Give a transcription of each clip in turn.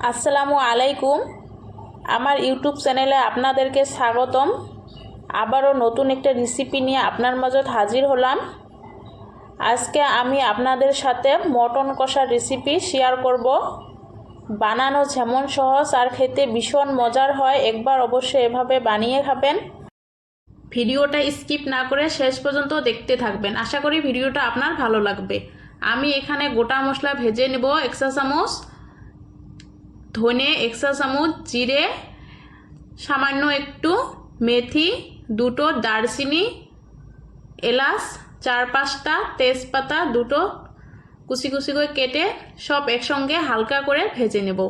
আসসালামু আলাইকুম। আমার ইউটিউব চ্যানেলে আপনাদেরকে স্বাগতম। আবারও নতুন একটা রেসিপি নিয়ে আপনার মাঝে হাজির হলাম। আজকে আমি আপনাদের সাথে মটন কষার রেসিপি শেয়ার করব। বানানো যেমন সহজ আর খেতে ভীষণ মজার হয়, একবার অবশ্যই এভাবে বানিয়ে খাবেন। ভিডিওটা স্কিপ না করে শেষ পর্যন্ত দেখতে থাকবেন, আশা করি ভিডিওটা আপনার ভালো লাগবে। আমি এখানে গোটা মশলা ভেজে নেব 1 চা চামচ ধনে, 1 চা চামচ জিরে, সামান্য একটু মেথি, দুটো দারচিনি, এলাচ, 4-5টা তেজপাতা, দুটো কুচি কুচি করে কেটে সব একসঙ্গে হালকা করে ভেজে নেব।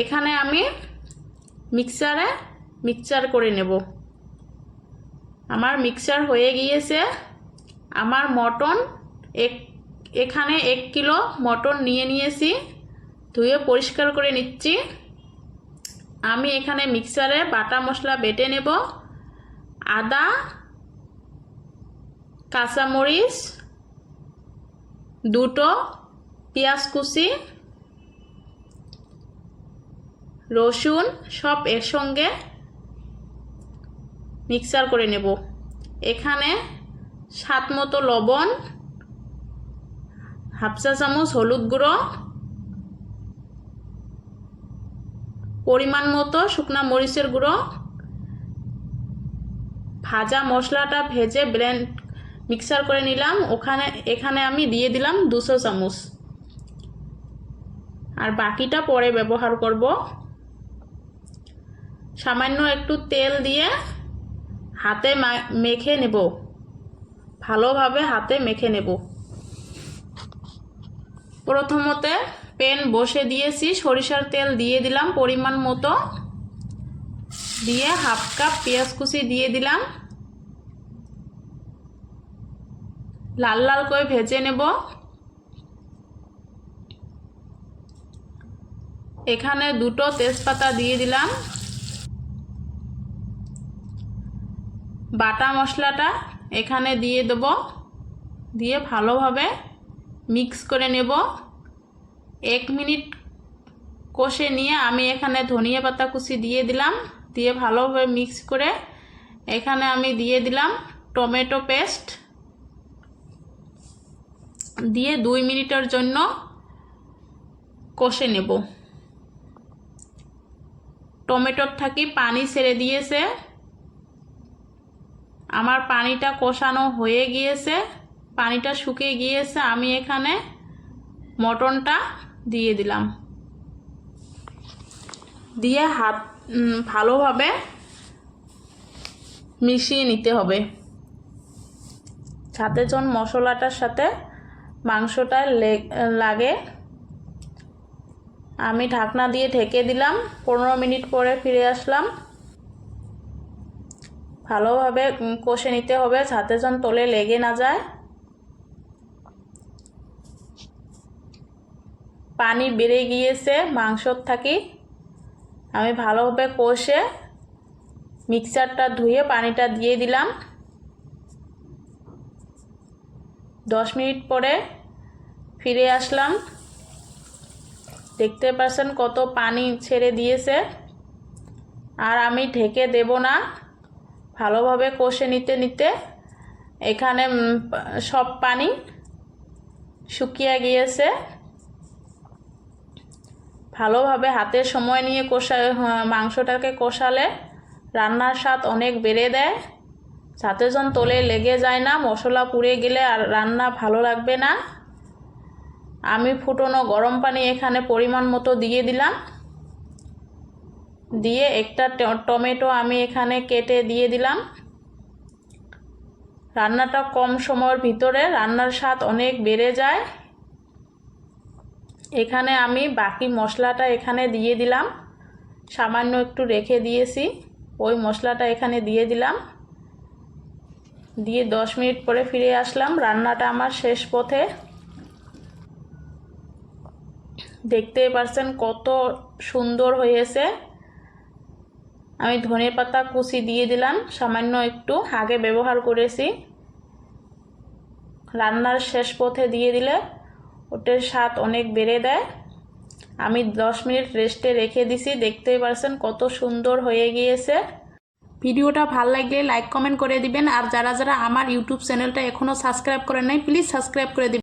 এখানে আমি মিক্সচার করে নেব। আমার মিক্সচার হয়ে গিয়েছে। আমার মটন এখানে 1 কিলো মটন নিয়ে নিয়েছি, ধুয়ে পরিষ্কার করে নিচ্ছি। আমি এখানে মিক্সারে বাটা মশলা বেটে নেব। আদা, কাঁচামরিচ, দুটো পেঁয়াজ কুচি, রসুন সব একসঙ্গে মিক্সার করে নেব। এখানে স্বাদ মতো লবণ, হাফ চা চামচ হলুদ গুঁড়ো, পরিমাণ মতো শুকনা মরিচের গুঁড়ো, ভাজা মশলাটা ভেজে মিক্সার করে নিলাম। এখানে আমি দিয়ে দিলাম 200 চামচ, আর বাকিটা পরে ব্যবহার করব। সামান্য একটু তেল দিয়ে হাতে মেখে নেব, ভালোভাবে হাতে মেখে নেব। প্রথমতে প্যান বসে দিয়েছি, সরিষার তেল দিয়ে দিলাম পরিমাণ মতো, দিয়ে হাফ কাপ পেঁয়াজ কুচি দিয়ে দিলাম। লাল লাল করে ভেজে নেব। এখানে দুটো তেজপাতা দিয়ে দিলাম। বাটা মশলাটা এখানে দিয়ে দেব, দিয়ে ভালোভাবে মিক্স করে নেব। 1 মিনিট কষে নিয়ে আমি এখানে ধনিয়া পাতা কুচি দিয়ে দিলাম, দিয়ে ভালোভাবে মিক্স করে এখানে আমি দিয়ে দিলাম টমেটো পেস্ট, দিয়ে 2 মিনিটের জন্য কষে নেব। টমেটোর থাকি পানি ছেড়ে দিয়েছে, আমার পানিটা কষানো হয়ে গিয়েছে, পানিটা শুকিয়ে গিয়েছে। আমি এখানে মটনটা দিয়ে দিলাম, দিয়ে ভালোভাবে মিশিয়ে নিতে হবে, যাতে যেন মশলাটার সাথে মাংসটা লাগে। আমি ঢাকনা দিয়ে ঢেকে দিলাম। 15 মিনিট পরে ফিরে আসলাম। ভালোভাবে কষে নিতে হবে, যাতে যেন তলে লেগে না যায়। পানি বেড়ে গিয়েছে মাংসর থাকি। আমি ভালোভাবে কষে মিক্সারটা ধুয়ে পানিটা দিয়ে দিলাম। 10 মিনিট পরে ফিরে আসলাম। দেখতে পাচ্ছেন কত পানি ছেড়ে দিয়েছে। আর আমি ঢেকে দেব না, ভালোভাবে কষে নিতে নিতে এখানে সব পানি শুকিয়ে গিয়েছে। ভালোভাবে হাতে সময় নিয়ে মাংসটাকে কষালে রান্নার স্বাদ অনেক বেড়ে দেয়, যাতে যেন তলে লেগে যায় না। মশলা পুড়ে গেলে আর রান্না ভালো লাগবে না। আমি ফুটনো গরম পানি এখানে পরিমাণ মতো দিয়ে দিলাম, দিয়ে একটা টমেটো আমি এখানে কেটে দিয়ে দিলাম। রান্নাটা কম সময়ের ভিতরে রান্নার স্বাদ অনেক বেড়ে যায়। এখানে আমি বাকি মশলাটা এখানে দিয়ে দিলাম, সামান্য একটু রেখে দিয়েছি, ওই মশলাটা এখানে দিয়ে দিলাম। দিয়ে 10 মিনিট পরে ফিরে আসলাম। রান্নাটা আমার শেষ পথে। দেখতেই পাচ্ছেন কত সুন্দর হয়েছে। আমি ধনেপাতা কুচি দিয়ে দিলাম, সামান্য একটু, আগে ব্যবহার করেছি। রান্নার শেষ পথে দিয়ে দিলে ওটার স্বাদ অনেক বেড়ে দেয়। আমি 10 মিনিট রেস্টে রেখে দিছি। দেখতেই পারছেন কত সুন্দর হয়ে গিয়েছে। ভিডিওটা ভালো লাগলে লাইক কমেন্ট করে দিবেন, আর যারা যারা আমার ইউটিউব চ্যানেলটা এখনও সাবস্ক্রাইব করেন নাই প্লিজ সাবস্ক্রাইব করে দিবেন।